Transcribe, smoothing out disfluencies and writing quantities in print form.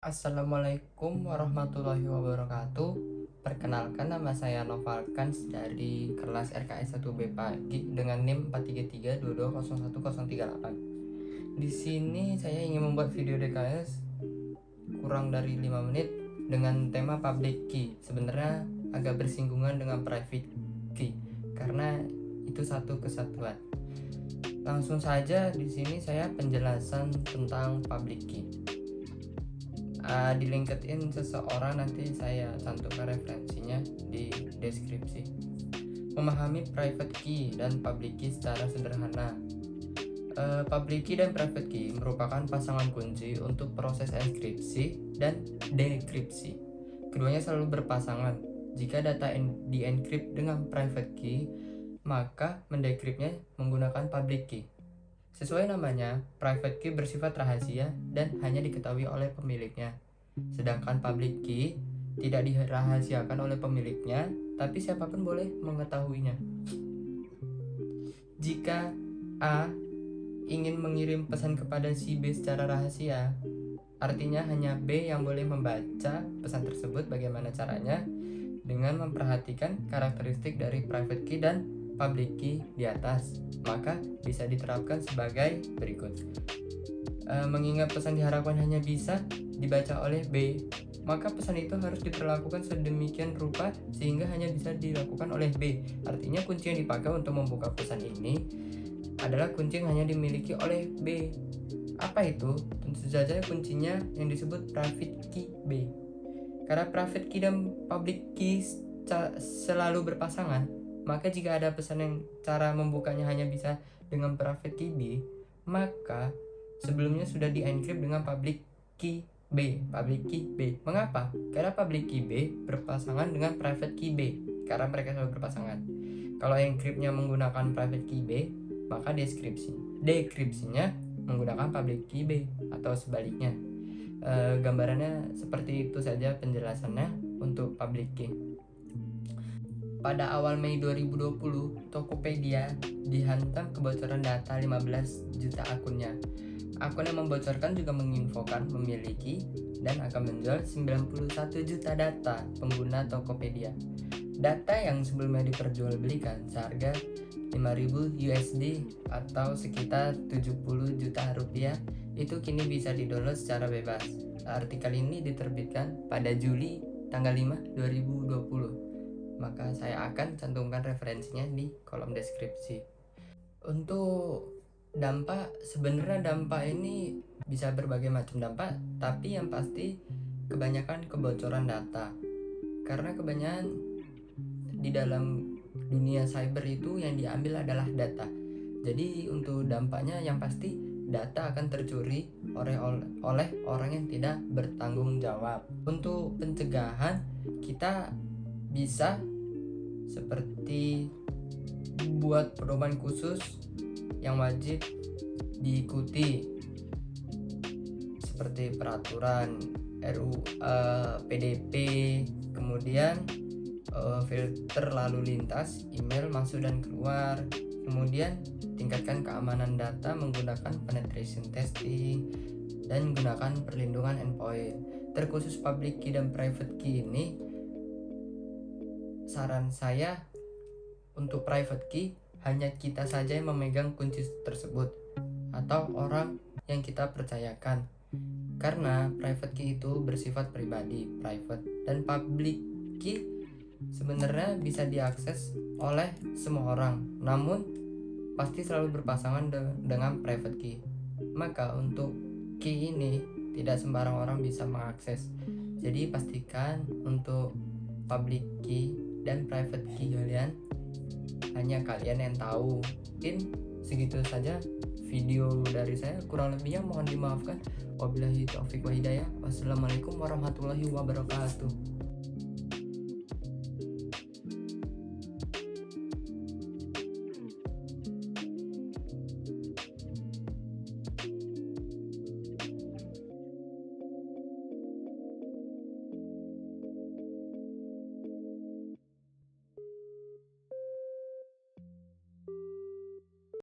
Assalamualaikum warahmatullahi wabarakatuh. Perkenalkan, nama saya Novalkans dari kelas RKS 1B Pagi dengan NIM 433220138. Di sini saya ingin membuat video DKS kurang dari 5 menit dengan tema public key. Sebenarnya agak bersinggungan dengan private key karena itu satu kesatuan. Langsung saja di sini saya penjelasan tentang public key. Di LinkedIn seseorang, nanti saya cantumkan referensinya di deskripsi. Memahami private key dan public key secara sederhana. Public key dan private key merupakan pasangan kunci untuk proses enkripsi dan dekripsi. Keduanya selalu berpasangan. Jika data dienkrip dengan private key, maka mendekripnya menggunakan public key. Sesuai namanya, private key bersifat rahasia dan hanya diketahui oleh pemiliknya. Sedangkan public key tidak dirahasiakan oleh pemiliknya, tapi siapapun boleh mengetahuinya. Jika A ingin mengirim pesan kepada si B secara rahasia, artinya hanya B yang boleh membaca pesan tersebut. Bagaimana caranya? Dengan memperhatikan karakteristik dari private key dan public key di atas, maka bisa diterapkan sebagai berikut. Mengingat pesan diharapkan hanya bisa dibaca oleh B, maka pesan itu harus diperlakukan sedemikian rupa sehingga hanya bisa dilakukan oleh B. Artinya kunci yang dipakai untuk membuka pesan ini adalah kunci yang hanya dimiliki oleh B. Apa itu? Tentu saja kuncinya yang disebut private key B. Karena private key dan public key selalu berpasangan, maka jika ada pesan yang cara membukanya hanya bisa dengan private key B, maka sebelumnya sudah dienkrip dengan public key B. Mengapa? Karena public key B berpasangan dengan private key B, karena mereka selalu berpasangan. Kalau enkripnya menggunakan private key B, maka dekripsinya menggunakan public key B atau sebaliknya. Gambarannya seperti itu saja penjelasannya untuk public key. Pada awal Mei 2020, Tokopedia dihantam kebocoran data 15 juta akunnya. Akun yang membocorkan juga menginfokan memiliki dan akan menjual 91 juta data pengguna Tokopedia. Data yang sebelumnya diperjualbelikan seharga 5.000 USD atau sekitar 70 juta rupiah itu kini bisa didownload secara bebas. Artikel ini diterbitkan pada Juli tanggal 5, 2020. Maka saya akan cantumkan referensinya di kolom deskripsi. Untuk dampak, sebenarnya dampak ini bisa berbagai macam dampak, tapi yang pasti kebanyakan kebocoran data. Karena kebanyakan di dalam dunia cyber itu yang diambil adalah data. Jadi untuk dampaknya yang pasti data akan tercuri oleh orang yang tidak bertanggung jawab. Untuk pencegahan, kita bisa seperti buat pedoman khusus yang wajib diikuti, seperti peraturan RUU PDP, kemudian filter lalu lintas email masuk dan keluar, kemudian tingkatkan keamanan data menggunakan penetration testing dan gunakan perlindungan endpoint. Terkhusus public key dan private key ini, saran saya untuk private key hanya kita saja yang memegang kunci tersebut atau orang yang kita percayakan, karena private key itu bersifat pribadi, private, dan public key sebenarnya bisa diakses oleh semua orang, namun pasti selalu berpasangan dengan private key. Maka untuk key ini tidak sembarang orang bisa mengakses. Jadi pastikan untuk public key dan private key kalian hanya kalian yang tahu. Mungkin segitu saja video dari saya, kurang lebihnya mohon dimaafkan. Wabillahi taufiq wa hidayah. Wassalamualaikum warahmatullahi wabarakatuh.